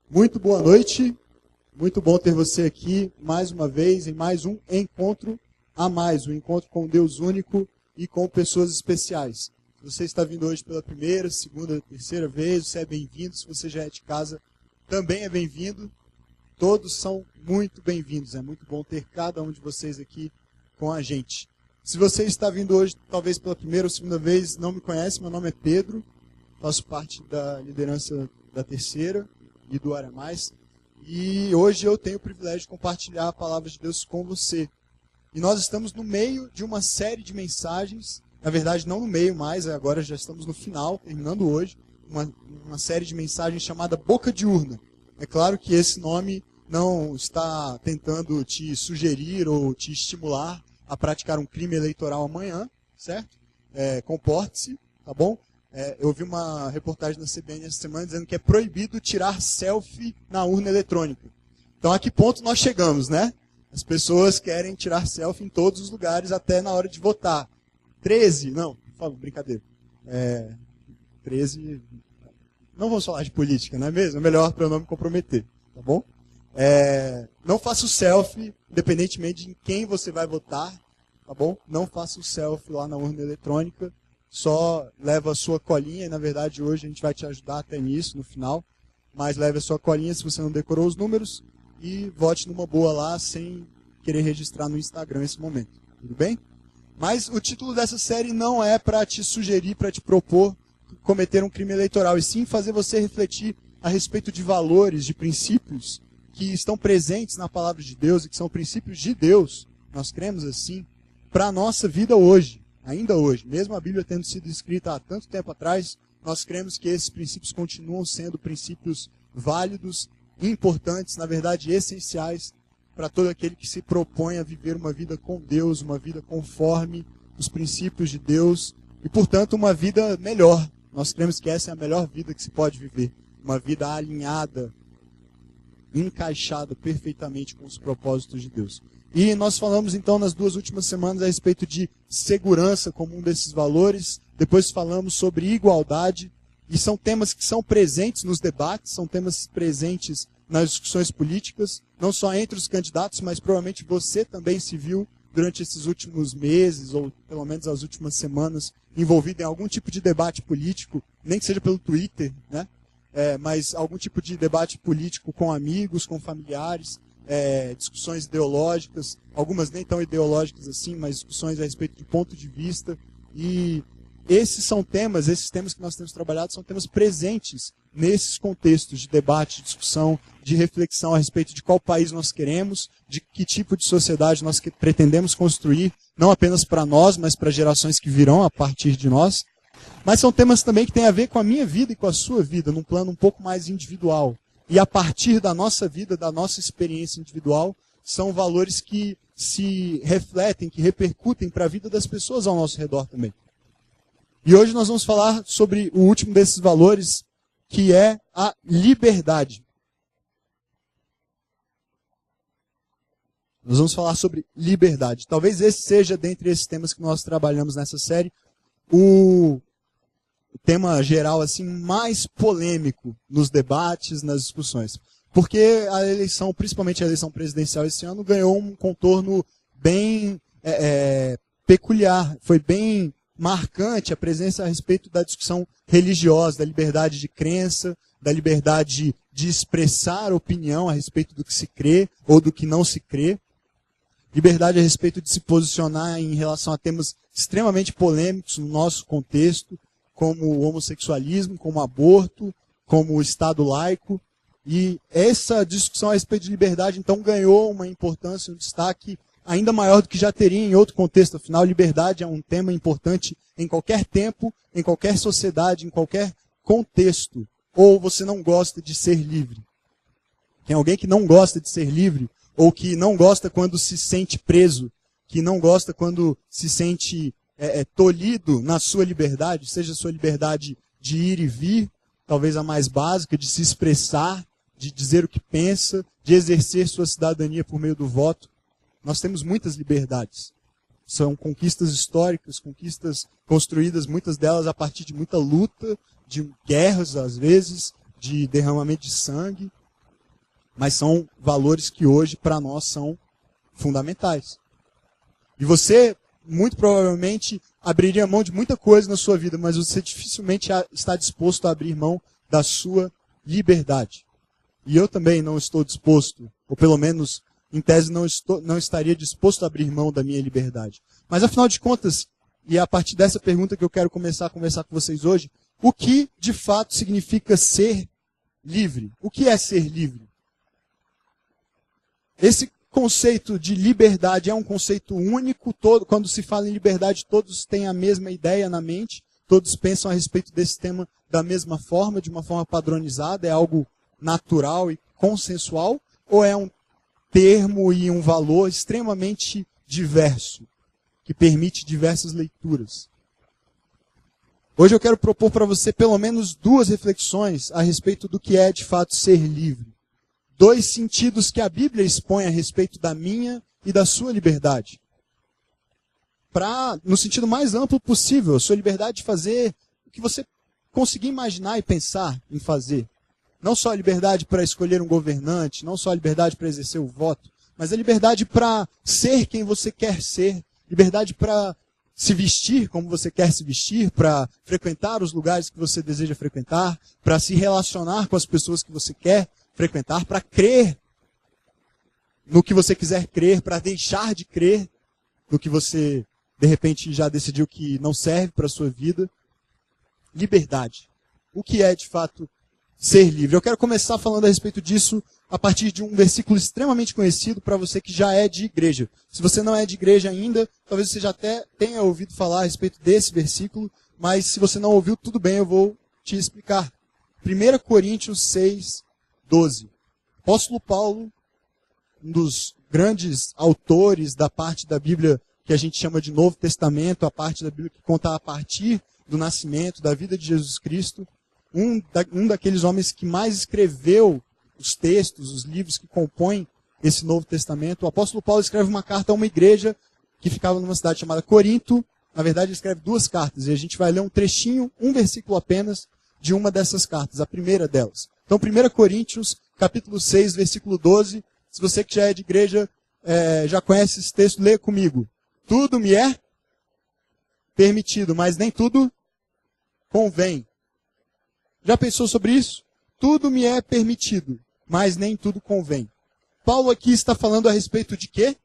Muito boa noite, muito bom ter você aqui mais uma vez em mais um encontro a mais, um encontro com Deus único e com pessoas especiais. Se você está vindo hoje pela primeira, segunda, terceira vez, você é bem-vindo. Se você já é de casa, também é bem-vindo. Todos são muito bem-vindos, é muito bom ter cada um de vocês aqui com a gente. Se você está vindo hoje, talvez pela primeira ou segunda vez, não me conhece, meu nome é Pedro, faço parte da liderança da terceira e do Área Mais. E hoje eu tenho o privilégio de compartilhar a palavra de Deus com você. E nós estamos no meio de uma série de mensagens, na verdade não no meio mais, agora já estamos no final, terminando hoje, uma série de mensagens chamada Boca de Urna. É claro que esse nome não está tentando te sugerir ou te estimular a praticar um crime eleitoral amanhã, certo? Comporte-se, tá bom? Eu vi uma reportagem na CBN essa semana dizendo que é proibido tirar selfie na urna eletrônica. Então a que ponto nós chegamos, né? As pessoas querem tirar selfie em todos os lugares, até na hora de votar. 13, não, por favor, brincadeira. 13, não vamos falar de política, não é mesmo? É melhor para eu não me comprometer, tá bom? Não faça o selfie, independentemente de em quem você vai votar, tá bom? Não faça o selfie lá na urna eletrônica. Só leva a sua colinha, e na verdade hoje a gente vai te ajudar até nisso, no final. Mas leve a sua colinha se você não decorou os números e vote numa boa lá, sem querer registrar no Instagram nesse momento. Tudo bem? Mas o título dessa série não é para te sugerir, para te propor cometer um crime eleitoral, e sim fazer você refletir a respeito de valores, de princípios que estão presentes na palavra de Deus e que são princípios de Deus, nós cremos assim, para a nossa vida hoje. Ainda hoje, mesmo a Bíblia tendo sido escrita há tanto tempo atrás, nós cremos que esses princípios continuam sendo princípios válidos, importantes, na verdade essenciais para todo aquele que se propõe a viver uma vida com Deus, uma vida conforme os princípios de Deus e, portanto, uma vida melhor. Nós cremos que essa é a melhor vida que se pode viver, uma vida alinhada, encaixada perfeitamente com os propósitos de Deus. E nós falamos então nas duas últimas semanas a respeito de segurança como um desses valores, depois falamos sobre igualdade, e são temas que são presentes nos debates, são temas presentes nas discussões políticas, não só entre os candidatos, mas provavelmente você também se viu durante esses últimos meses, ou pelo menos as últimas semanas, envolvido em algum tipo de debate político, nem que seja pelo Twitter, né? Mas algum tipo de debate político com amigos, com familiares, discussões ideológicas, algumas nem tão ideológicas assim, mas discussões a respeito de ponto de vista. E esses temas que nós temos trabalhado, são temas presentes nesses contextos de debate, de discussão, de reflexão a respeito de qual país nós queremos, de que tipo de sociedade nós pretendemos construir, não apenas para nós, mas para gerações que virão a partir de nós. Mas são temas também que têm a ver com a minha vida e com a sua vida, num plano um pouco mais individual. E a partir da nossa vida, da nossa experiência individual, são valores que se refletem, que repercutem para a vida das pessoas ao nosso redor também. E hoje nós vamos falar sobre o último desses valores, que é a liberdade. Nós vamos falar sobre liberdade. Talvez esse seja, dentre esses temas que nós trabalhamos nessa série, o tema geral assim mais polêmico nos debates, nas discussões. Porque a eleição, principalmente a eleição presidencial esse ano, ganhou um contorno bem peculiar. Foi bem marcante a presença a respeito da discussão religiosa, da liberdade de crença, da liberdade de expressar opinião a respeito do que se crê ou do que não se crê. Liberdade a respeito de se posicionar em relação a temas extremamente polêmicos no nosso contexto, como o homossexualismo, como o aborto, como o Estado laico. E essa discussão a respeito de liberdade, então, ganhou uma importância, um destaque ainda maior do que já teria em outro contexto. Afinal, liberdade é um tema importante em qualquer tempo, em qualquer sociedade, em qualquer contexto. Ou você não gosta de ser livre? Tem alguém que não gosta de ser livre? Ou que não gosta quando se sente preso? Que não gosta quando se sente tolhido na sua liberdade? Seja a sua liberdade de ir e vir, talvez a mais básica, de se expressar, de dizer o que pensa, de exercer sua cidadania por meio do voto. Nós temos muitas liberdades. São conquistas históricas, conquistas construídas, muitas delas a partir de muita luta, de guerras às vezes, de derramamento de sangue. Mas são valores que hoje, para nós, são fundamentais. E você, muito provavelmente, abriria mão de muita coisa na sua vida, mas você dificilmente está disposto a abrir mão da sua liberdade. E eu também não estou disposto, ou pelo menos, em tese, não estaria disposto a abrir mão da minha liberdade. Mas, afinal de contas, e é a partir dessa pergunta que eu quero começar a conversar com vocês hoje, o que, de fato, significa ser livre? O que é ser livre? Esse conceito de liberdade é um conceito único. Quando se fala em liberdade, todos têm a mesma ideia na mente, todos pensam a respeito desse tema da mesma forma, de uma forma padronizada, é algo natural e consensual, ou é um termo e um valor extremamente diverso, que permite diversas leituras? Hoje eu quero propor para você pelo menos 2 reflexões a respeito do que é de fato ser livre. 2 sentidos que a Bíblia expõe a respeito da minha e da sua liberdade. No sentido mais amplo possível, a sua liberdade de fazer o que você conseguir imaginar e pensar em fazer. Não só a liberdade para escolher um governante, não só a liberdade para exercer o voto, mas a liberdade para ser quem você quer ser, liberdade para se vestir como você quer se vestir, para frequentar os lugares que você deseja frequentar, para se relacionar com as pessoas que você quer frequentar, para crer no que você quiser crer, para deixar de crer no que você, de repente, já decidiu que não serve para a sua vida. Liberdade. O que é, de fato, ser livre? Eu quero começar falando a respeito disso a partir de um versículo extremamente conhecido para você que já é de igreja. Se você não é de igreja ainda, talvez você já até tenha ouvido falar a respeito desse versículo, mas se você não ouviu, tudo bem, eu vou te explicar. 1 Coríntios 6, 12. Apóstolo Paulo, um dos grandes autores da parte da Bíblia que a gente chama de Novo Testamento, a parte da Bíblia que conta a partir do nascimento, da vida de Jesus Cristo, um daqueles homens que mais escreveu os textos, os livros que compõem esse Novo Testamento. O apóstolo Paulo escreve uma carta a uma igreja que ficava numa cidade chamada Corinto. Na verdade, ele escreve 2 cartas, e a gente vai ler um trechinho, um versículo apenas, de uma dessas cartas, a primeira delas. Então, 1 Coríntios, capítulo 6, versículo 12. Se você que já é de igreja, já conhece esse texto, lê comigo. Tudo me é permitido, mas nem tudo convém. Já pensou sobre isso? Tudo me é permitido, mas nem tudo convém. Paulo aqui está falando a respeito de quê?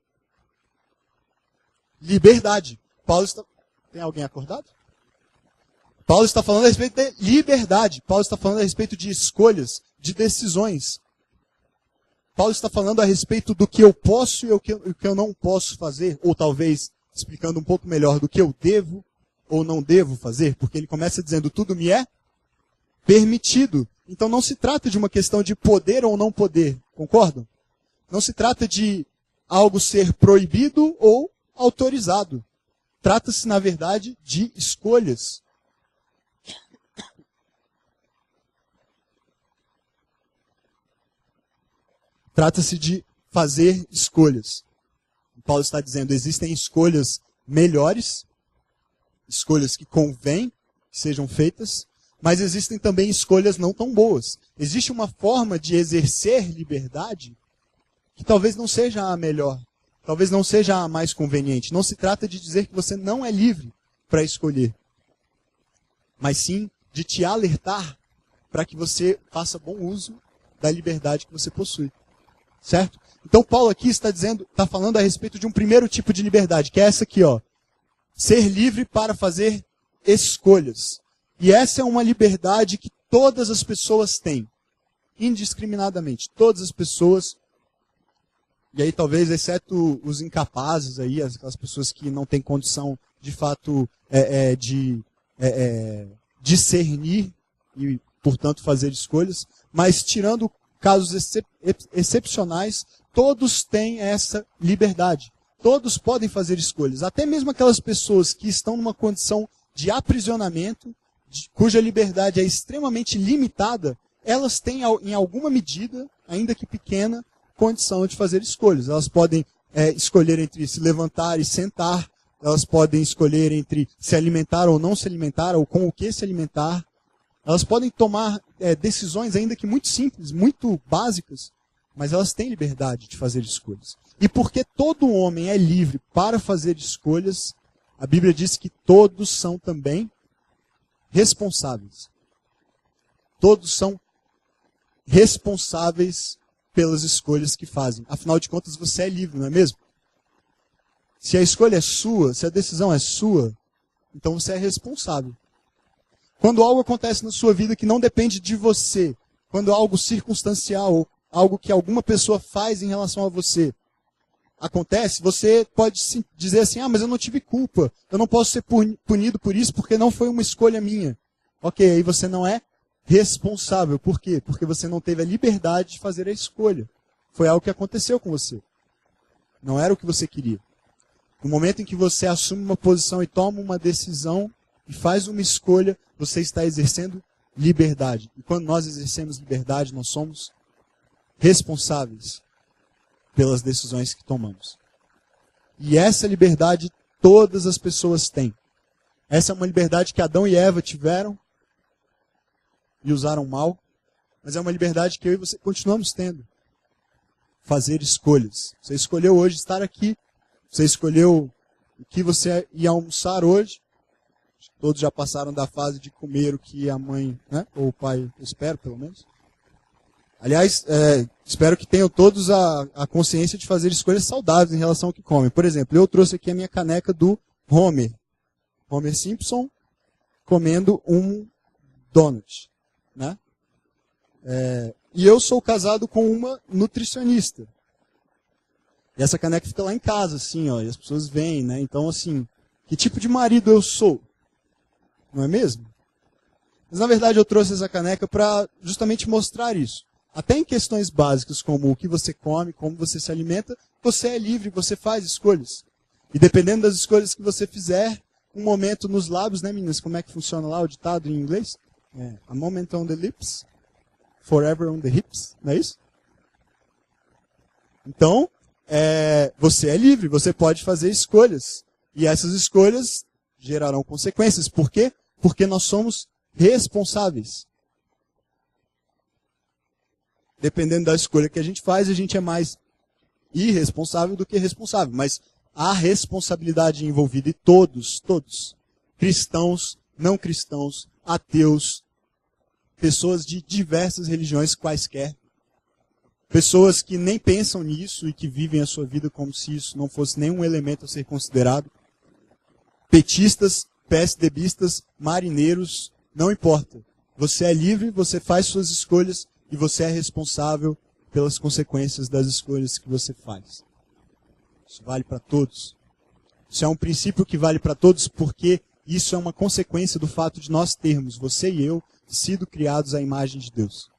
Liberdade. Tem alguém acordado? Paulo está falando a respeito de liberdade. Paulo está falando a respeito de escolhas, de decisões. Paulo está falando a respeito do que eu posso e o que eu não posso fazer, ou talvez, explicando um pouco melhor, do que eu devo ou não devo fazer, porque ele começa dizendo, tudo me é permitido. Então não se trata de uma questão de poder ou não poder, concordam? Não se trata de algo ser proibido ou autorizado. Trata-se, na verdade, de escolhas. Trata-se de fazer escolhas. Paulo está dizendo, existem escolhas melhores, escolhas que convém que sejam feitas, mas existem também escolhas não tão boas. Existe uma forma de exercer liberdade que talvez não seja a melhor, talvez não seja a mais conveniente. Não se trata de dizer que você não é livre para escolher, mas sim de te alertar para que você faça bom uso da liberdade que você possui. Certo? Então Paulo aqui está falando a respeito de um primeiro tipo de liberdade, que é essa aqui, ó. Ser livre para fazer escolhas. E essa é uma liberdade que todas as pessoas têm, indiscriminadamente. Todas as pessoas, e aí talvez exceto os incapazes, aí, aquelas pessoas que não têm condição de fato de discernir e, portanto, fazer escolhas, mas tirando casos excepcionais, todos têm essa liberdade. Todos podem fazer escolhas. Até mesmo aquelas pessoas que estão numa condição de aprisionamento, cuja liberdade é extremamente limitada, elas têm, em alguma medida, ainda que pequena, condição de fazer escolhas. Elas podem escolher entre se levantar e sentar, elas podem escolher entre se alimentar ou não se alimentar, ou com o que se alimentar. Elas podem tomar decisões ainda que muito simples, muito básicas, mas elas têm liberdade de fazer escolhas. E porque todo homem é livre para fazer escolhas, a Bíblia diz que todos são também responsáveis. Todos são responsáveis pelas escolhas que fazem. Afinal de contas, você é livre, não é mesmo? Se a escolha é sua, se a decisão é sua, então você é responsável. Quando algo acontece na sua vida que não depende de você, quando algo circunstancial, algo que alguma pessoa faz em relação a você, acontece, você pode dizer assim, mas eu não tive culpa, eu não posso ser punido por isso porque não foi uma escolha minha. Ok, aí você não é responsável. Por quê? Porque você não teve a liberdade de fazer a escolha. Foi algo que aconteceu com você. Não era o que você queria. No momento em que você assume uma posição e toma uma decisão e faz uma escolha, você está exercendo liberdade. E quando nós exercemos liberdade, nós somos responsáveis pelas decisões que tomamos. E essa liberdade todas as pessoas têm. Essa é uma liberdade que Adão e Eva tiveram e usaram mal, mas é uma liberdade que eu e você continuamos tendo. Fazer escolhas. Você escolheu hoje estar aqui, você escolheu o que você ia almoçar hoje. Todos já passaram da fase de comer o que a mãe, né, ou o pai, eu espero pelo menos. Aliás, espero que tenham todos a consciência de fazer escolhas saudáveis em relação ao que comem. Por exemplo, eu trouxe aqui a minha caneca do Homer Simpson, comendo um donut. Né? E eu sou casado com uma nutricionista. E essa caneca fica lá em casa, assim, ó, e as pessoas veem, né? Então, assim, que tipo de marido eu sou? Não é mesmo? Mas, na verdade, eu trouxe essa caneca para justamente mostrar isso. Até em questões básicas, como o que você come, como você se alimenta, você é livre, você faz escolhas. E dependendo das escolhas que você fizer, um momento nos lábios, né, meninas? Como é que funciona lá o ditado em inglês? A moment on the lips, forever on the hips, não é isso? Então, você é livre, você pode fazer escolhas. E essas escolhas gerarão consequências. Por quê? Porque nós somos responsáveis. Dependendo da escolha que a gente faz, a gente é mais irresponsável do que responsável. Mas há responsabilidade envolvida e todos, cristãos, não cristãos, ateus, pessoas de diversas religiões quaisquer, pessoas que nem pensam nisso e que vivem a sua vida como se isso não fosse nenhum elemento a ser considerado, petistas, PSDBistas, marineiros, não importa. Você é livre, você faz suas escolhas e você é responsável pelas consequências das escolhas que você faz. Isso vale para todos. Isso é um princípio que vale para todos porque isso é uma consequência do fato de nós termos, você e eu, sido criados à imagem de Deus.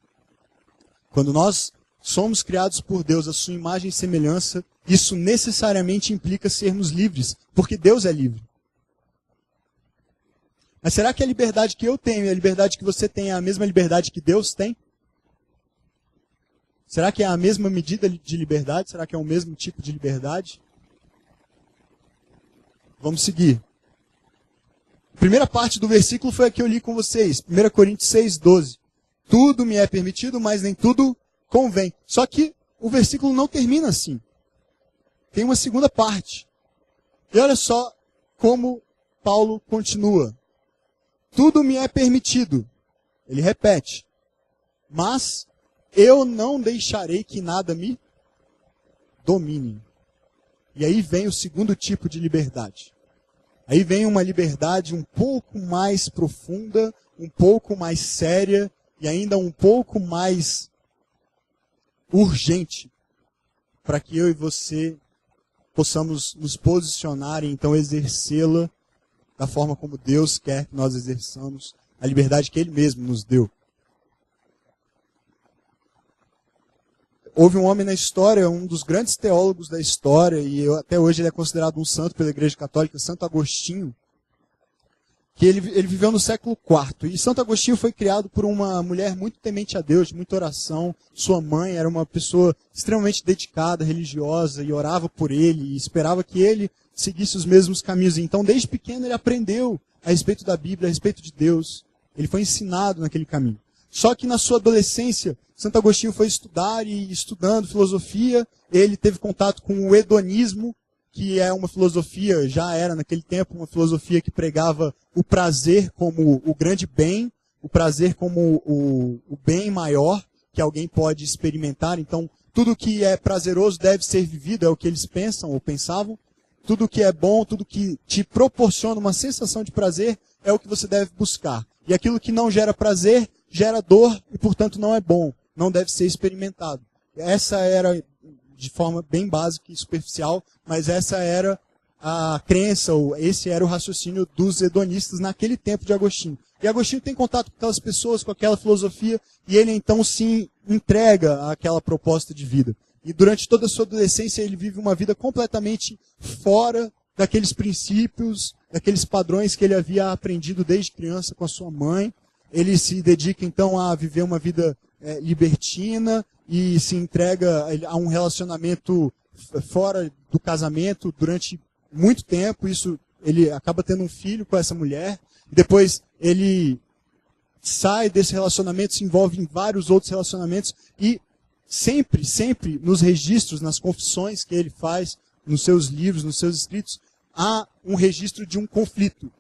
Quando nós somos criados por Deus, à sua imagem e semelhança, isso necessariamente implica sermos livres, porque Deus é livre. Mas será que a liberdade que eu tenho e a liberdade que você tem é a mesma liberdade que Deus tem? Será que é a mesma medida de liberdade? Será que é o mesmo tipo de liberdade? Vamos seguir. A primeira parte do versículo foi a que eu li com vocês. 1 Coríntios 6:12. Tudo me é permitido, mas nem tudo convém. Só que o versículo não termina assim. Tem uma segunda parte. E olha só como Paulo continua. Tudo me é permitido. Ele repete. Mas eu não deixarei que nada me domine. E aí vem o segundo tipo de liberdade. Aí vem uma liberdade um pouco mais profunda, um pouco mais séria e ainda um pouco mais urgente para que eu e você possamos nos posicionar e então exercê-la da forma como Deus quer que nós exerçamos a liberdade que Ele mesmo nos deu. Houve um homem na história, um dos grandes teólogos da história, e até hoje ele é considerado um santo pela Igreja Católica, Santo Agostinho, que ele viveu no século IV. E Santo Agostinho foi criado por uma mulher muito temente a Deus, de muita oração. Sua mãe era uma pessoa extremamente dedicada, religiosa, e orava por ele, e esperava que ele seguisse os mesmos caminhos. Então, desde pequeno, ele aprendeu a respeito da Bíblia, a respeito de Deus. Ele foi ensinado naquele caminho. Só que na sua adolescência, Santo Agostinho foi estudar e estudando filosofia, ele teve contato com o hedonismo, que é uma filosofia, já era naquele tempo, uma filosofia que pregava o prazer como o grande bem, o prazer como o bem maior que alguém pode experimentar. Então, tudo que é prazeroso deve ser vivido, é o que eles pensam ou pensavam. Tudo que é bom, tudo que te proporciona uma sensação de prazer é o que você deve buscar. E aquilo que não gera prazer, gera dor e, portanto, não é bom, não deve ser experimentado. Essa era, de forma bem básica e superficial, mas essa era a crença, ou esse era o raciocínio dos hedonistas naquele tempo de Agostinho. E Agostinho tem contato com aquelas pessoas, com aquela filosofia, e ele então se entrega àquela proposta de vida. E durante toda a sua adolescência ele vive uma vida completamente fora daqueles princípios, daqueles padrões que ele havia aprendido desde criança com a sua mãe. Ele se dedica então a viver uma vida libertina e se entrega a um relacionamento fora do casamento durante muito tempo. Isso, ele acaba tendo um filho com essa mulher. E depois ele sai desse relacionamento, se envolve em vários outros relacionamentos e sempre, sempre nos registros, nas confissões que ele faz, nos seus livros, nos seus escritos, há um registro de um conflito.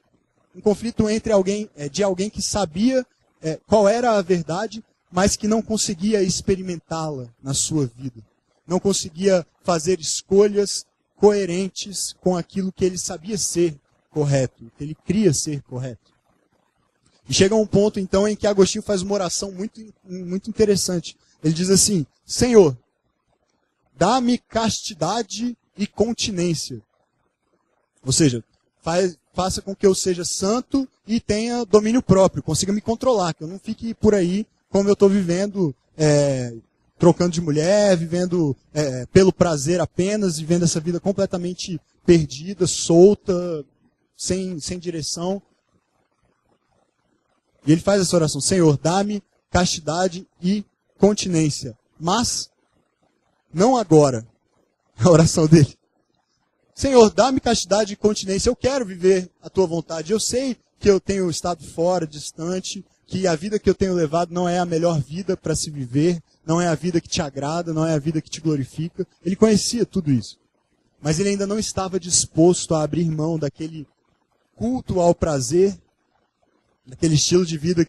Um conflito entre alguém, de alguém que sabia qual era a verdade, mas que não conseguia experimentá-la na sua vida. Não conseguia fazer escolhas coerentes com aquilo que ele sabia ser correto, que ele cria ser correto. E chega a um ponto, então, em que Agostinho faz uma oração muito interessante. Ele diz assim: Senhor, dá-me castidade e continência. Ou seja, faça com que eu seja santo e tenha domínio próprio, consiga me controlar, que eu não fique por aí como eu estou vivendo, trocando de mulher, vivendo pelo prazer apenas, vivendo essa vida completamente perdida, solta, sem direção. E ele faz essa oração: Senhor, dá-me castidade e continência, mas não agora. A oração dele: Senhor, dá-me castidade e continência, eu quero viver a tua vontade. Eu sei que eu tenho estado fora, distante, que a vida que eu tenho levado não é a melhor vida para se viver, não é a vida que te agrada, não é a vida que te glorifica. Ele conhecia tudo isso. Mas ele ainda não estava disposto a abrir mão daquele culto ao prazer, daquele estilo de vida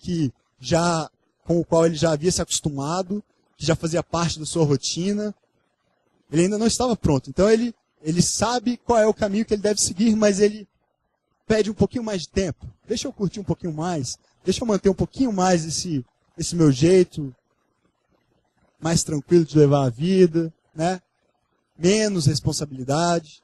com o qual ele já havia se acostumado, que já fazia parte da sua rotina. Ele ainda não estava pronto. Então ele sabe qual é o caminho que ele deve seguir, mas ele pede um pouquinho mais de tempo. Deixa eu curtir um pouquinho mais. Deixa eu manter um pouquinho mais esse meu jeito mais tranquilo de levar a vida, né? Menos responsabilidade.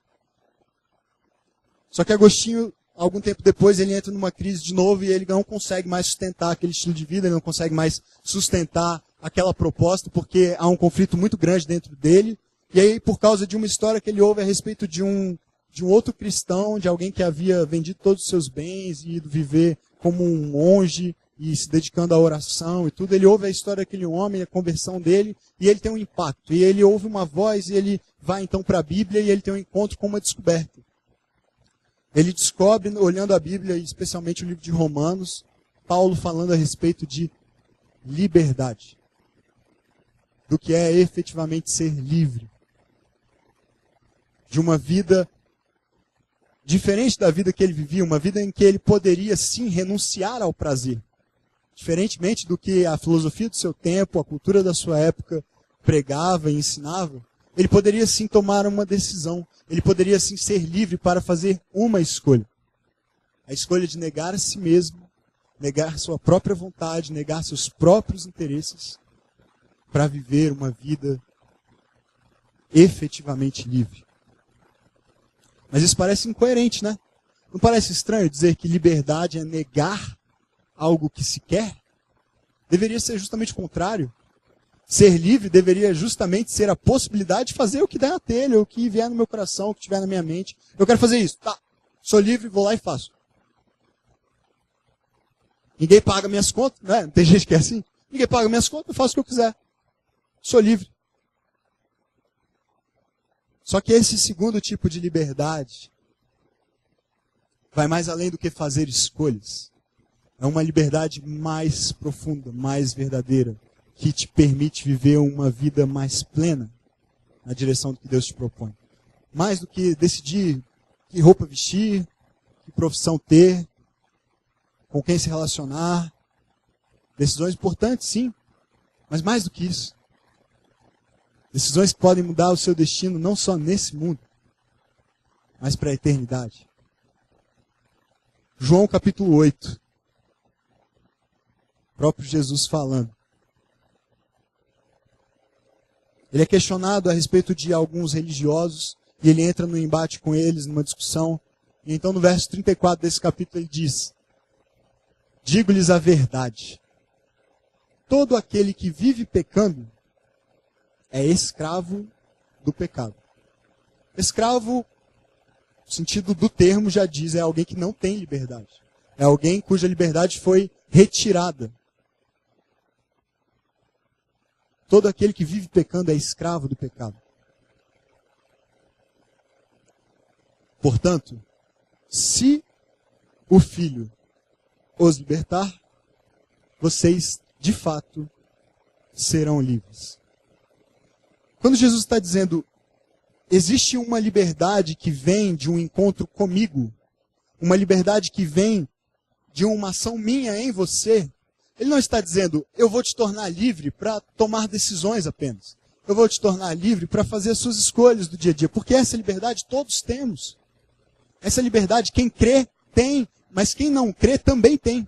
Só que Agostinho, algum tempo depois, ele entra numa crise de novo e ele não consegue mais sustentar aquele estilo de vida, ele não consegue mais sustentar aquela proposta, porque há um conflito muito grande dentro dele. E aí, por causa de uma história que ele ouve a respeito de um outro cristão, de alguém que havia vendido todos os seus bens e ido viver como um monge e se dedicando à oração e tudo, ele ouve a história daquele homem, a conversão dele, e ele tem um impacto. E ele ouve uma voz e ele vai então para a Bíblia e ele tem um encontro com uma descoberta. Ele descobre, olhando a Bíblia, especialmente o livro de Romanos, Paulo falando a respeito de liberdade. Do que é efetivamente ser livre. De uma vida diferente da vida que ele vivia, uma vida em que ele poderia sim renunciar ao prazer. Diferentemente do que a filosofia do seu tempo, a cultura da sua época pregava e ensinava, ele poderia sim tomar uma decisão. Ele poderia sim ser livre para fazer uma escolha. A escolha de negar a si mesmo, negar sua própria vontade, negar seus próprios interesses, para viver uma vida efetivamente livre. Mas isso parece incoerente, né? Não parece estranho dizer que liberdade é negar algo que se quer? Deveria ser justamente o contrário. Ser livre deveria justamente ser a possibilidade de fazer o que der na telha, o que vier no meu coração, o que tiver na minha mente. Eu quero fazer isso. Tá, sou livre, vou lá e faço. Ninguém paga minhas contas, né? Tem gente que é assim. Ninguém paga minhas contas, eu faço o que eu quiser. Sou livre. Só que esse segundo tipo de liberdade vai mais além do que fazer escolhas. É uma liberdade mais profunda, mais verdadeira, que te permite viver uma vida mais plena na direção do que Deus te propõe. Mais do que decidir que roupa vestir, que profissão ter, com quem se relacionar. Decisões importantes, sim, mas mais do que isso. Decisões que podem mudar o seu destino não só nesse mundo, mas para a eternidade. João capítulo 8. O próprio Jesus falando. Ele é questionado a respeito de alguns religiosos e ele entra no embate com eles, numa discussão. E então no verso 34 desse capítulo ele diz: digo-lhes a verdade. Todo aquele que vive pecando é escravo do pecado. Escravo, no sentido do termo já diz, é alguém que não tem liberdade. É alguém cuja liberdade foi retirada. Todo aquele que vive pecando é escravo do pecado. Portanto, se o Filho os libertar, vocês, de fato, serão livres. Quando Jesus está dizendo, existe uma liberdade que vem de um encontro comigo, uma liberdade que vem de uma ação minha em você, ele não está dizendo, eu vou te tornar livre para tomar decisões apenas. Eu vou te tornar livre para fazer as suas escolhas do dia a dia. Porque essa liberdade todos temos. Essa liberdade quem crê tem, mas quem não crê também tem.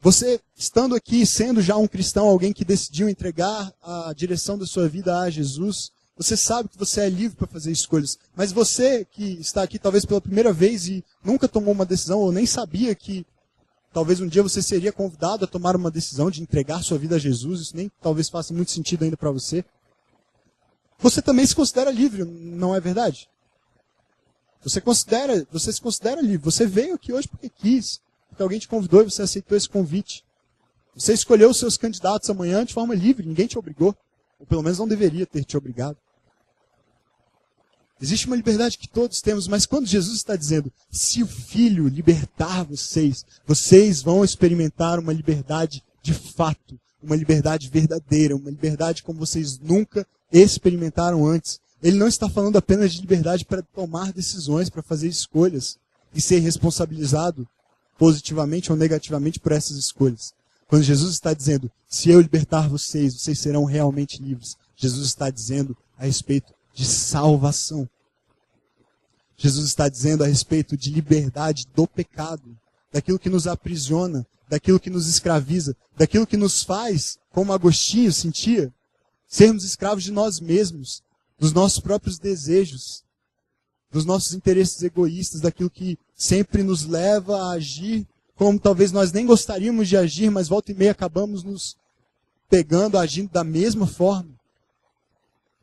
Você, estando aqui, sendo já um cristão, alguém que decidiu entregar a direção da sua vida a Jesus, você sabe que você é livre para fazer escolhas. Mas você que está aqui talvez pela primeira vez e nunca tomou uma decisão, ou nem sabia que talvez um dia você seria convidado a tomar uma decisão de entregar sua vida a Jesus, isso nem talvez faça muito sentido ainda para você. Você também se considera livre, não é verdade? Você se considera livre. Você veio aqui hoje porque quis, porque alguém te convidou e você aceitou esse convite. Você escolheu os seus candidatos amanhã de forma livre, ninguém te obrigou. Ou pelo menos não deveria ter te obrigado. Existe uma liberdade que todos temos, mas quando Jesus está dizendo, se o Filho libertar vocês, vocês vão experimentar uma liberdade de fato, uma liberdade verdadeira, uma liberdade como vocês nunca experimentaram antes. Ele não está falando apenas de liberdade para tomar decisões, para fazer escolhas e ser responsabilizado positivamente ou negativamente por essas escolhas. Quando Jesus está dizendo, se eu libertar vocês, vocês serão realmente livres. Jesus está dizendo a respeito de salvação. Jesus está dizendo a respeito de liberdade do pecado, daquilo que nos aprisiona, daquilo que nos escraviza, daquilo que nos faz, como Agostinho sentia, sermos escravos de nós mesmos, dos nossos próprios desejos, dos nossos interesses egoístas, daquilo que sempre nos leva a agir como talvez nós nem gostaríamos de agir, mas volta e meia acabamos nos pegando, agindo da mesma forma.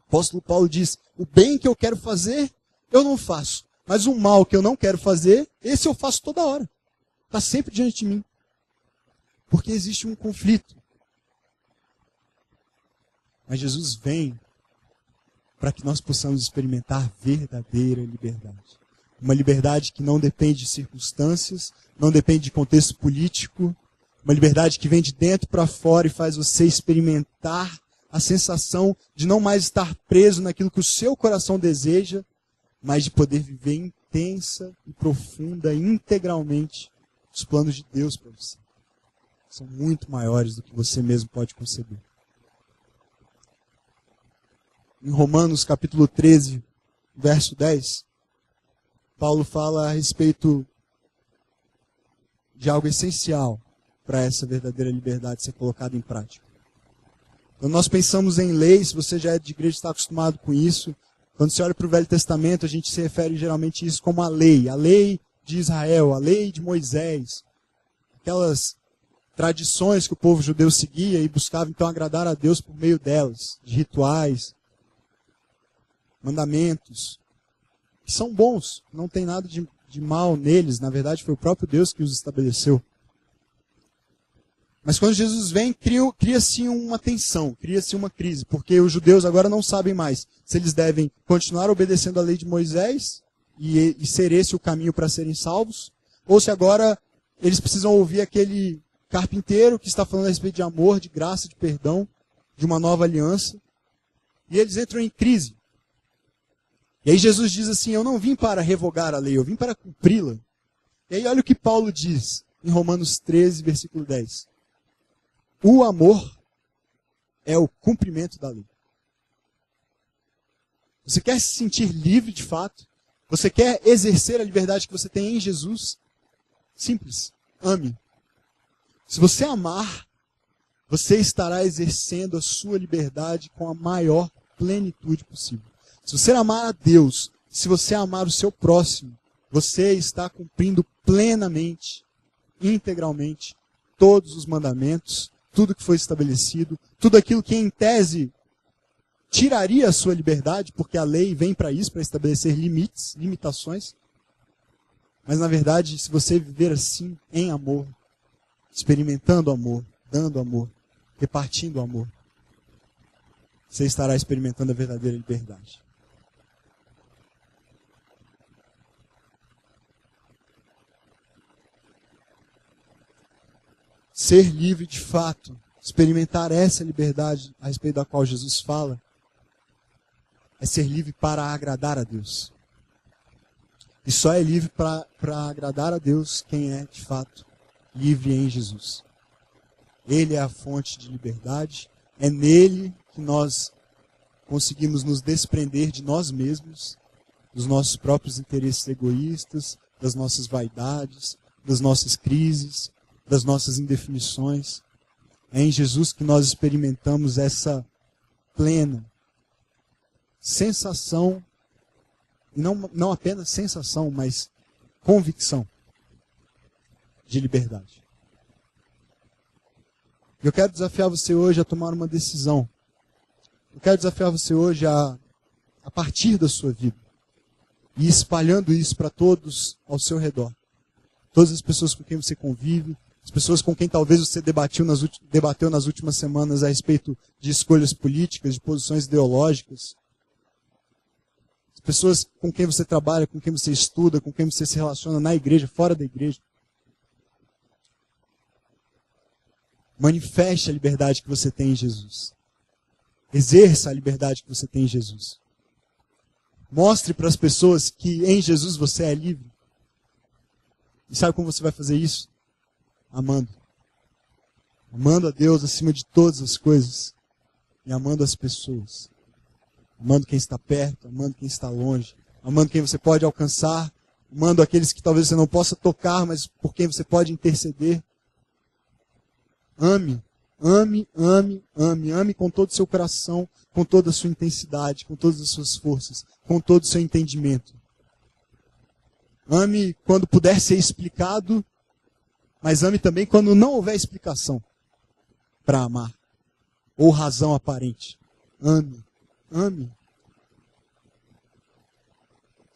O apóstolo Paulo diz, o bem que eu quero fazer, eu não faço. Mas o mal que eu não quero fazer, esse eu faço toda hora. Está sempre diante de mim. Porque existe um conflito. Mas Jesus vem para que nós possamos experimentar verdadeira liberdade. Uma liberdade que não depende de circunstâncias, não depende de contexto político. Uma liberdade que vem de dentro para fora e faz você experimentar a sensação de não mais estar preso naquilo que o seu coração deseja, mas de poder viver intensa e profunda, integralmente, os planos de Deus para você. São muito maiores do que você mesmo pode conceber. Em Romanos capítulo 13, verso 10, Paulo fala a respeito de algo essencial para essa verdadeira liberdade ser colocada em prática. Quando nós pensamos em lei, se você já é de igreja e está acostumado com isso, quando você olha para o Velho Testamento, a gente se refere geralmente a isso como a lei de Israel, a lei de Moisés, aquelas tradições que o povo judeu seguia e buscava então agradar a Deus por meio delas, de rituais, mandamentos, que são bons, não tem nada de mal neles, na verdade foi o próprio Deus que os estabeleceu. Mas quando Jesus vem, cria-se uma tensão, cria-se uma crise, porque os judeus agora não sabem mais se eles devem continuar obedecendo a lei de Moisés e ser esse o caminho para serem salvos, ou se agora eles precisam ouvir aquele carpinteiro que está falando a respeito de amor, de graça, de perdão, de uma nova aliança, e eles entram em crise. E aí Jesus diz assim, eu não vim para revogar a lei, eu vim para cumpri-la. E aí olha o que Paulo diz em Romanos 13, versículo 10. O amor é o cumprimento da lei. Você quer se sentir livre de fato? Você quer exercer a liberdade que você tem em Jesus? Simples. Ame. Se você amar, você estará exercendo a sua liberdade com a maior plenitude possível. Se você amar a Deus, se você amar o seu próximo, você está cumprindo plenamente, integralmente, todos os mandamentos, tudo que foi estabelecido, tudo aquilo que em tese tiraria a sua liberdade, porque a lei vem para isso, para estabelecer limites, limitações. Mas na verdade, se você viver assim, em amor, experimentando amor, dando amor, repartindo amor, você estará experimentando a verdadeira liberdade. Ser livre de fato, experimentar essa liberdade a respeito da qual Jesus fala, é ser livre para agradar a Deus. E só é livre para agradar a Deus quem é, de fato, livre em Jesus. Ele é a fonte de liberdade, é nele que nós conseguimos nos desprender de nós mesmos, dos nossos próprios interesses egoístas, das nossas vaidades, das nossas crises, das nossas indefinições. É em Jesus que nós experimentamos essa plena sensação, e não apenas sensação, mas convicção de liberdade. Eu quero desafiar você hoje a tomar uma decisão. Eu quero desafiar você hoje a partir da sua vida, e espalhando isso para todos ao seu redor. Todas as pessoas com quem você convive, as pessoas com quem talvez você debateu nas últimas semanas a respeito de escolhas políticas, de posições ideológicas. As pessoas com quem você trabalha, com quem você estuda, com quem você se relaciona na igreja, fora da igreja. Manifeste a liberdade que você tem em Jesus. Exerça a liberdade que você tem em Jesus. Mostre para as pessoas que em Jesus você é livre. E sabe como você vai fazer isso? Amando. Amando a Deus acima de todas as coisas. E amando as pessoas. Amando quem está perto, amando quem está longe. Amando quem você pode alcançar. Amando aqueles que talvez você não possa tocar, mas por quem você pode interceder. Ame. Ame, ame, ame. Ame com todo o seu coração, com toda a sua intensidade, com todas as suas forças, com todo o seu entendimento. Ame quando puder ser explicado, mas ame também quando não houver explicação para amar, ou razão aparente. Ame, ame.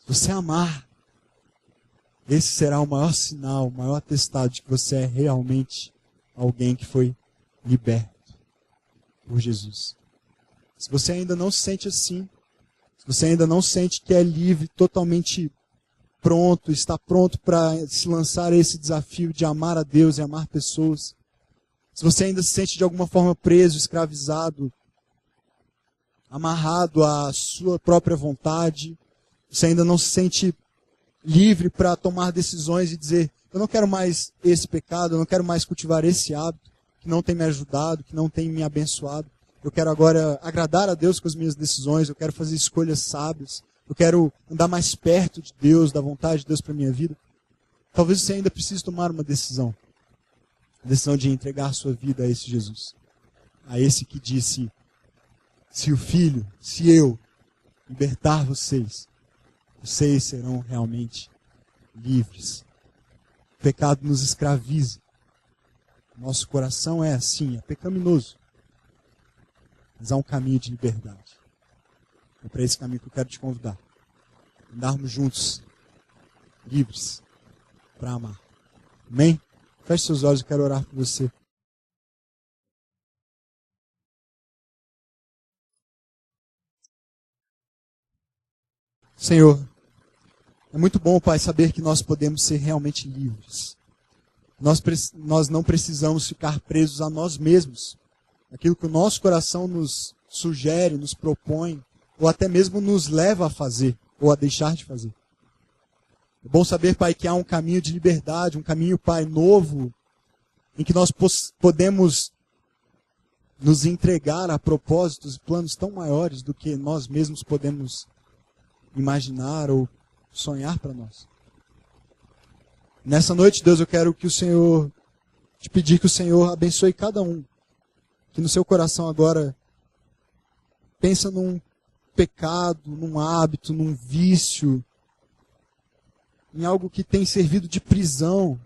Se você amar, esse será o maior sinal, o maior atestado de que você é realmente alguém que foi liberto por Jesus. Se você ainda não se sente assim, se você ainda não sente que é livre, totalmente pronto, está pronto para se lançar a esse desafio de amar a Deus e amar pessoas, se você ainda se sente de alguma forma preso, escravizado, amarrado à sua própria vontade, você ainda não se sente livre para tomar decisões e dizer, eu não quero mais esse pecado, eu não quero mais cultivar esse hábito que não tem me ajudado, que não tem me abençoado. Eu quero agora agradar a Deus com as minhas decisões, eu quero fazer escolhas sábias, eu quero andar mais perto de Deus, da vontade de Deus para a minha vida. Talvez você ainda precise tomar uma decisão. A decisão de entregar sua vida a esse Jesus. A esse que disse, se o Filho, se eu libertar vocês, vocês serão realmente livres. O pecado nos escraviza. Nosso coração é assim, é pecaminoso. Mas há um caminho de liberdade. É para esse caminho que eu quero te convidar. Andarmos juntos, livres, para amar. Amém? Feche seus olhos, eu quero orar por você. Senhor, É muito bom, Pai, saber que nós podemos ser realmente livres. Nós não precisamos ficar presos a nós mesmos. Aquilo que o nosso coração nos sugere, nos propõe, ou até mesmo nos leva a fazer, ou a deixar de fazer. É bom saber, Pai, que há um caminho de liberdade, um caminho, Pai, novo, em que nós podemos nos entregar a propósitos e planos tão maiores do que nós mesmos podemos imaginar ou sonhar para nós. Nessa noite, Deus, eu quero te pedir que o Senhor abençoe cada um, que no seu coração agora pensa num pecado, num hábito, num vício, em algo que tem servido de prisão,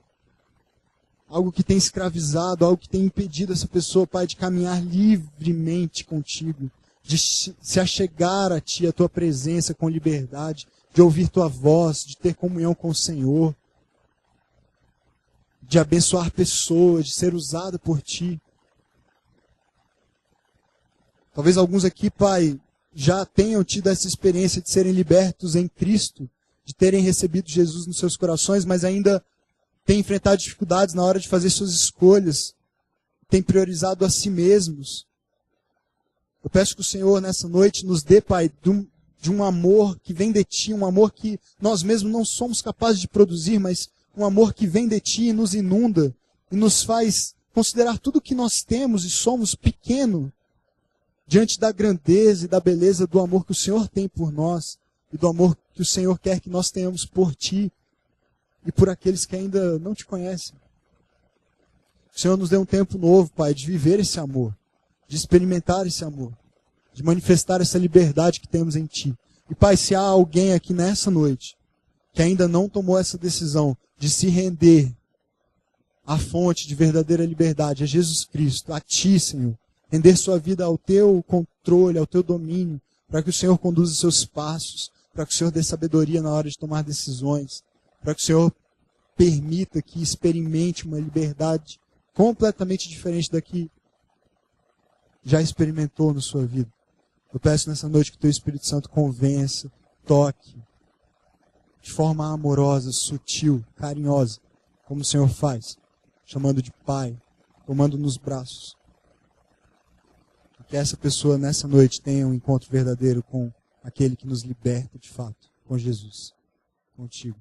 algo que tem escravizado, algo que tem impedido essa pessoa, Pai, de caminhar livremente contigo, de se achegar a Ti, a Tua presença com liberdade, de ouvir Tua voz, de ter comunhão com o Senhor, de abençoar pessoas, de ser usado por Ti. Talvez alguns aqui, Pai, já tenham tido essa experiência de serem libertos em Cristo, de terem recebido Jesus nos seus corações, mas ainda têm enfrentado dificuldades na hora de fazer suas escolhas, têm priorizado a si mesmos. Eu peço que o Senhor, nessa noite, nos dê, Pai, de um amor que vem de Ti, um amor que nós mesmos não somos capazes de produzir, mas um amor que vem de Ti e nos inunda, e nos faz considerar tudo que nós temos e somos pequeno, diante da grandeza e da beleza do amor que o Senhor tem por nós, e do amor que o Senhor quer que nós tenhamos por Ti, e por aqueles que ainda não Te conhecem. O Senhor nos dê um tempo novo, Pai, de viver esse amor, de experimentar esse amor, de manifestar essa liberdade que temos em Ti. E, Pai, se há alguém aqui nessa noite que ainda não tomou essa decisão de se render à fonte de verdadeira liberdade, a Jesus Cristo, a Ti, Senhor, render sua vida ao Teu controle, ao Teu domínio, para que o Senhor conduza seus passos, para que o Senhor dê sabedoria na hora de tomar decisões, para que o Senhor permita que experimente uma liberdade completamente diferente da que já experimentou na sua vida. Eu peço nessa noite que o Teu Espírito Santo convença, toque, de forma amorosa, sutil, carinhosa, como o Senhor faz, chamando de Pai, tomando nos braços. Que essa pessoa nessa noite tenha um encontro verdadeiro com aquele que nos liberta de fato, com Jesus, contigo.